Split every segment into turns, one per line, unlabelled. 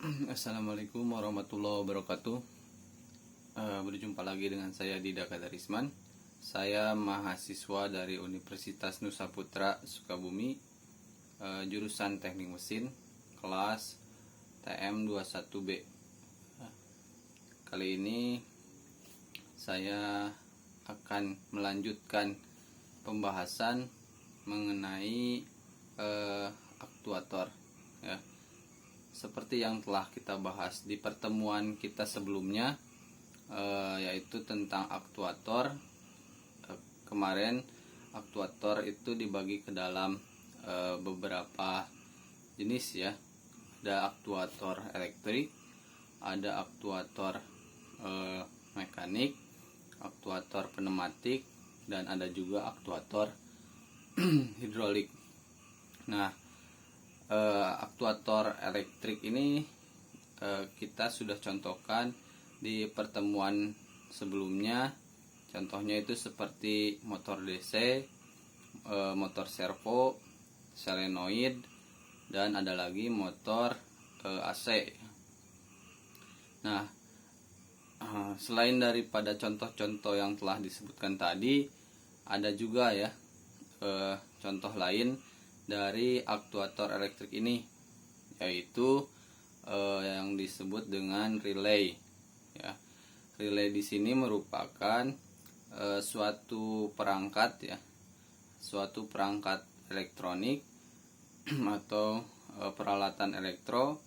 Assalamualaikum warahmatullahi wabarakatuh. Berjumpa lagi dengan saya Dida Kadarisman. Saya mahasiswa dari Universitas Nusa Putra Sukabumi, jurusan Teknik Mesin, kelas TM21B. Kali ini saya akan melanjutkan pembahasan mengenai aktuator, ya. Seperti yang telah kita bahas di pertemuan kita sebelumnya, yaitu tentang aktuator. Kemarin aktuator itu dibagi ke dalam beberapa jenis, ya. Ada aktuator elektrik, ada aktuator mekanik, aktuator pneumatik, dan ada juga aktuator hidrolik. Nah, aktuator elektrik ini kita sudah contohkan di pertemuan sebelumnya. Contohnya itu seperti motor DC, motor servo, solenoid, dan ada lagi motor AC. Nah, selain daripada contoh-contoh yang telah disebutkan tadi, ada juga, ya, contoh lain dari aktuator elektrik ini, yaitu yang disebut dengan relay, ya. Relay di sini merupakan suatu perangkat, ya, suatu perangkat elektronik atau peralatan elektro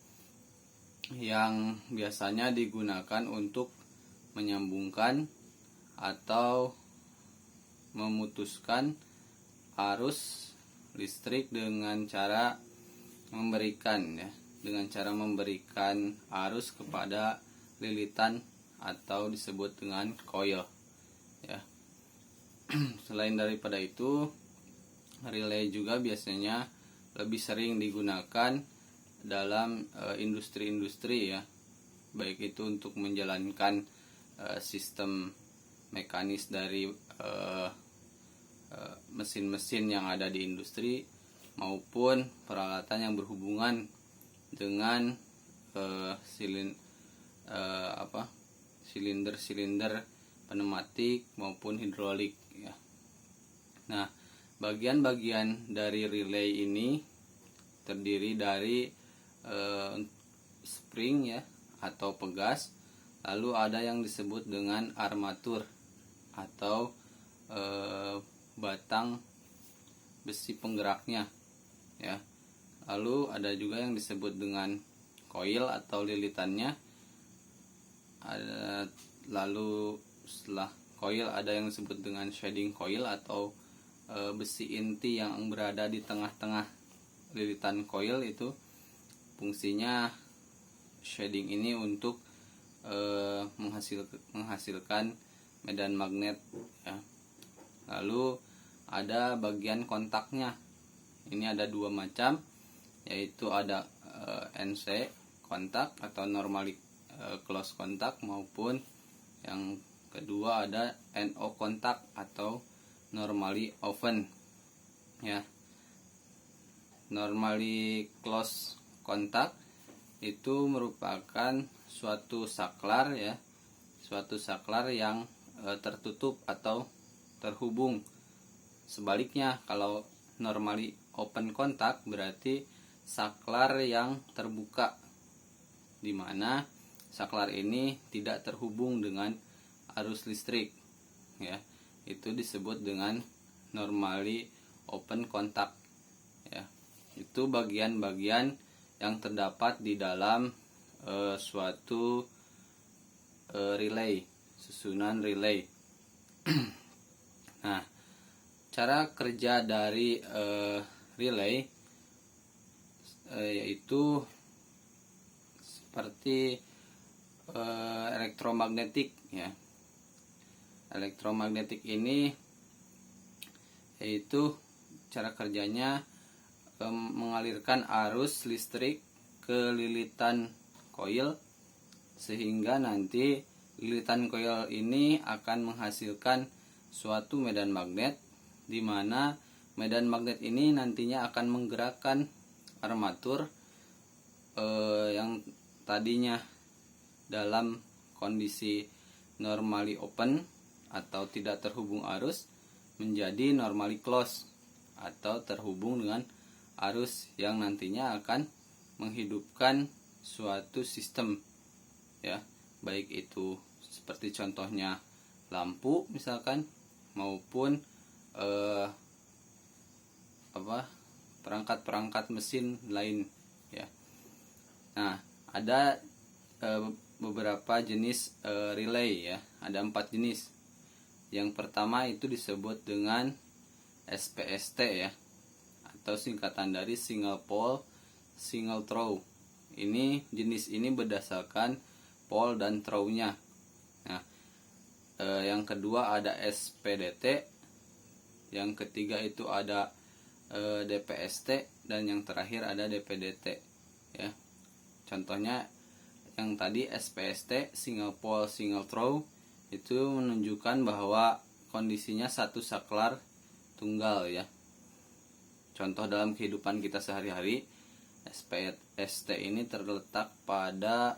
yang biasanya digunakan untuk menyambungkan atau memutuskan arus listrik dengan cara memberikan arus kepada lilitan atau disebut dengan coil, ya. Selain daripada itu, relay juga biasanya lebih sering digunakan dalam industri-industri, ya, baik itu untuk menjalankan sistem mekanis dari mesin-mesin yang ada di industri, maupun peralatan yang berhubungan dengan silinder-silinder pneumatik maupun hidrolik, ya. Nah, bagian-bagian dari relay ini terdiri dari spring, ya, atau pegas, lalu ada yang disebut dengan armatur atau batang besi penggeraknya, ya. Lalu ada juga yang disebut dengan coil atau lilitannya. Lalu setelah coil ada yang disebut dengan shading coil atau besi inti yang berada di tengah-tengah lilitan coil. Itu fungsinya shading ini untuk menghasilkan medan magnet, ya. Lalu ada bagian kontaknya. Ini ada dua macam, yaitu ada NC kontak atau normally close kontak, maupun yang kedua ada NO kontak atau normally open, ya. Normally close kontak itu merupakan suatu saklar, ya, suatu saklar yang tertutup atau terhubung. Sebaliknya, kalau normally open kontak berarti saklar yang terbuka, di mana saklar ini tidak terhubung dengan arus listrik, ya. Itu disebut dengan normally open kontak, ya. Itu bagian-bagian yang terdapat di dalam suatu relay, susunan relay. Nah, cara kerja dari relay yaitu seperti elektromagnetik, ya. Elektromagnetik ini yaitu cara kerjanya mengalirkan arus listrik ke lilitan coil, sehingga nanti lilitan coil ini akan menghasilkan suatu medan magnet, di mana medan magnet ini nantinya akan menggerakkan armatur yang tadinya dalam kondisi normally open atau tidak terhubung arus menjadi normally close atau terhubung dengan arus yang nantinya akan menghidupkan suatu sistem, ya, baik itu seperti contohnya lampu misalkan maupun perangkat-perangkat mesin lain, ya. Nah, ada beberapa jenis relay, ya. Ada 4 jenis. Yang pertama itu disebut dengan SPST, ya, atau singkatan dari single pole single throw. Jenis ini berdasarkan pole dan throw-nya. Nah, yang kedua ada SPDT, yang ketiga itu ada DPST, dan yang terakhir ada DPDT, ya. Contohnya yang tadi SPST single pole single throw itu menunjukkan bahwa kondisinya satu saklar tunggal, ya. Contoh dalam kehidupan kita sehari-hari, SPST ini terletak pada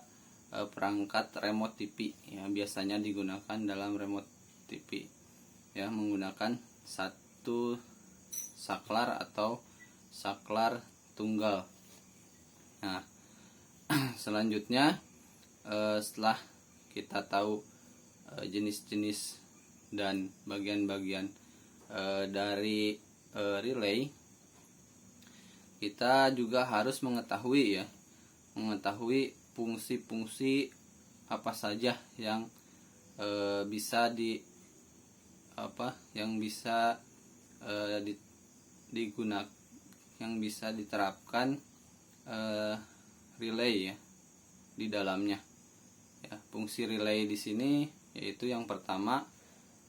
perangkat remote TV, ya, biasanya digunakan dalam remote TV, ya, menggunakan satu saklar atau saklar tunggal. Nah, selanjutnya setelah kita tahu jenis-jenis dan bagian-bagian dari relay, kita juga harus mengetahui fungsi-fungsi apa saja yang bisa digunakan, yang bisa diterapkan relay, ya, di dalamnya. Ya, fungsi relay di sini yaitu yang pertama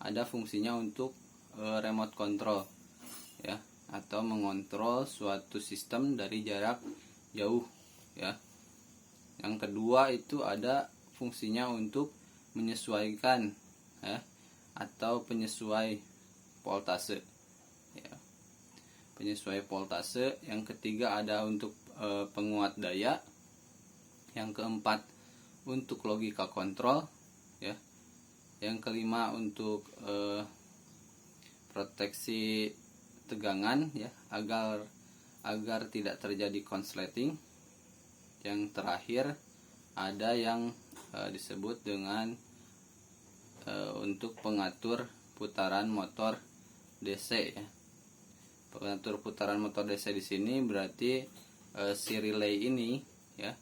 ada fungsinya untuk remote control, ya, atau mengontrol suatu sistem dari jarak jauh, ya. Yang kedua itu ada fungsinya untuk menyesuaikan, ya, atau penyesuai voltase, ya, penyesuai voltase. Yang ketiga ada untuk penguat daya. Yang keempat untuk logika kontrol, ya. Yang kelima untuk proteksi tegangan, ya, agar tidak terjadi konsleting. Yang terakhir ada yang disebut dengan untuk pengatur putaran motor DC, ya. Pengatur putaran motor DC di sini berarti si relay ini, ya,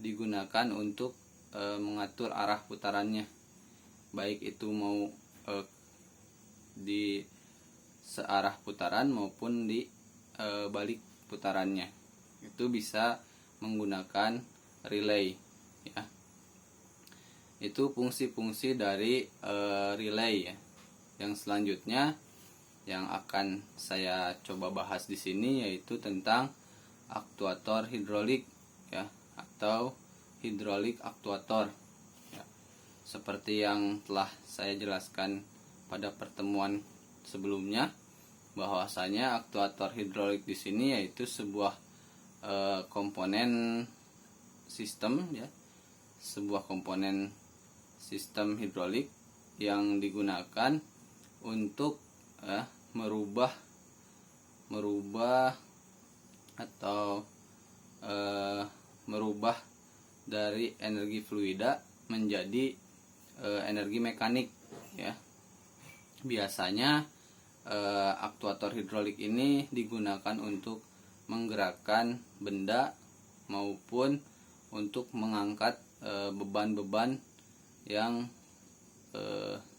digunakan untuk mengatur arah putarannya, baik itu mau di searah putaran maupun di balik putarannya. Itu bisa menggunakan relay, ya. Itu fungsi-fungsi dari relay, ya. Yang selanjutnya yang akan saya coba bahas di sini yaitu tentang aktuator hidrolik, ya, atau hidrolik aktuator, ya. Seperti yang telah saya jelaskan pada pertemuan sebelumnya, bahwasanya aktuator hidrolik di sini yaitu sebuah komponen sistem, ya, sebuah komponen sistem hidrolik yang digunakan untuk merubah atau merubah dari energi fluida menjadi energi mekanik, ya. Biasanya aktuator hidrolik ini digunakan untuk menggerakkan benda maupun untuk mengangkat beban-beban yang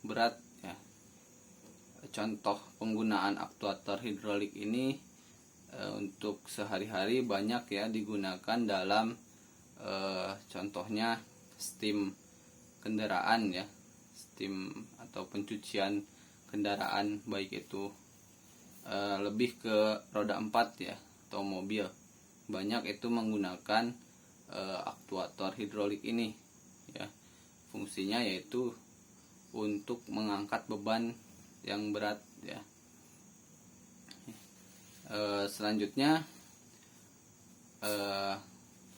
berat, ya. Contoh penggunaan aktuator hidrolik ini untuk sehari-hari banyak, ya, digunakan dalam contohnya steam kendaraan, ya, steam atau pencucian kendaraan, baik itu lebih ke roda 4, ya, atau mobil. Banyak itu menggunakan aktuator hidrolik ini, ya. Fungsinya yaitu untuk mengangkat beban yang berat, ya. Selanjutnya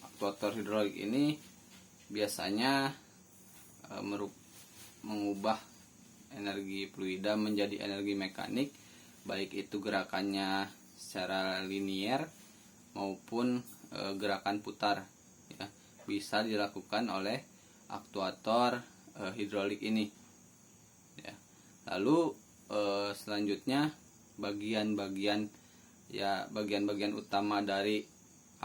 aktuator hidrolik ini biasanya mengubah energi fluida menjadi energi mekanik, baik itu gerakannya secara linier maupun gerakan putar ya, bisa dilakukan oleh aktuator hidrolik ini ya. Lalu selanjutnya bagian-bagian utama dari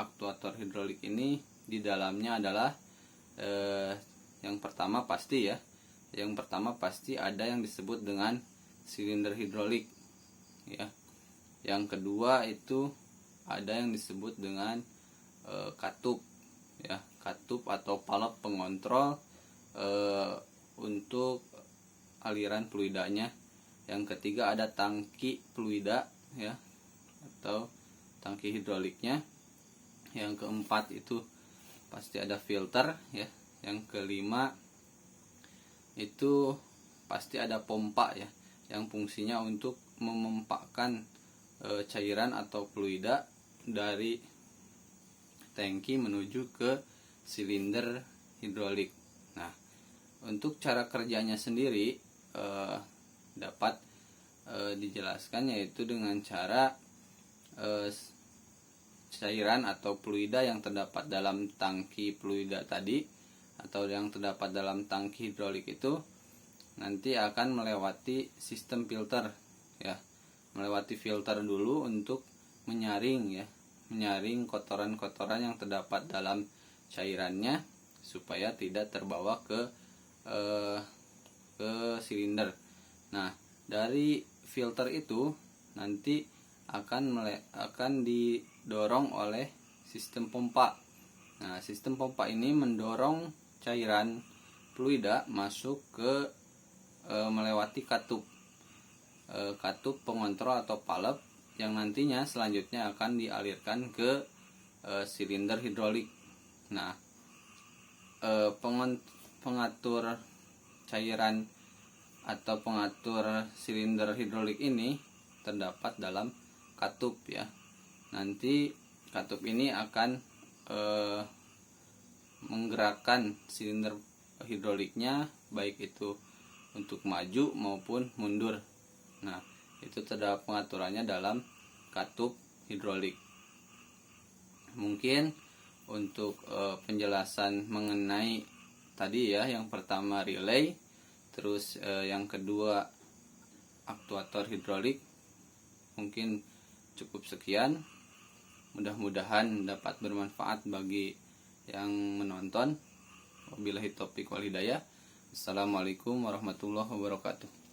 aktuator hidrolik ini di dalamnya adalah yang pertama pasti ada yang disebut dengan silinder hidrolik ya. Yang kedua itu ada yang disebut dengan katup ya, katup atau palep pengontrol untuk aliran fluidanya. Yang ketiga ada tangki fluida ya, atau tangki hidroliknya. Yang keempat itu pasti ada filter ya. Yang kelima itu pasti ada pompa ya, yang fungsinya untuk memompakan cairan atau fluida dari tangki menuju ke silinder hidrolik. Nah, untuk cara kerjanya sendiri dapat dijelaskan, yaitu dengan cara cairan atau fluida yang terdapat dalam tangki fluida tadi atau yang terdapat dalam tangki hidrolik itu nanti akan melewati sistem filter ya, melewati filter dulu untuk menyaring kotoran-kotoran yang terdapat dalam cairannya supaya tidak terbawa ke silinder. Nah, dari filter itu nanti akan didorong oleh sistem pompa. Nah, sistem pompa ini mendorong cairan fluida masuk ke melewati katup pengontrol atau palep yang nantinya selanjutnya akan dialirkan ke silinder hidrolik. Nah, pengatur cairan atau pengatur silinder hidrolik ini terdapat dalam katup ya. Nanti katup ini akan menggerakkan silinder hidroliknya baik itu untuk maju maupun mundur. Nah, itu terdapat pengaturannya dalam katup hidrolik. Mungkin untuk penjelasan mengenai tadi ya, yang pertama relay, terus yang kedua aktuator hidrolik, mungkin cukup sekian. Mudah-mudahan dapat bermanfaat bagi yang menonton. Wabillahi taufiq wal hidayah. Assalamualaikum warahmatullahi wabarakatuh.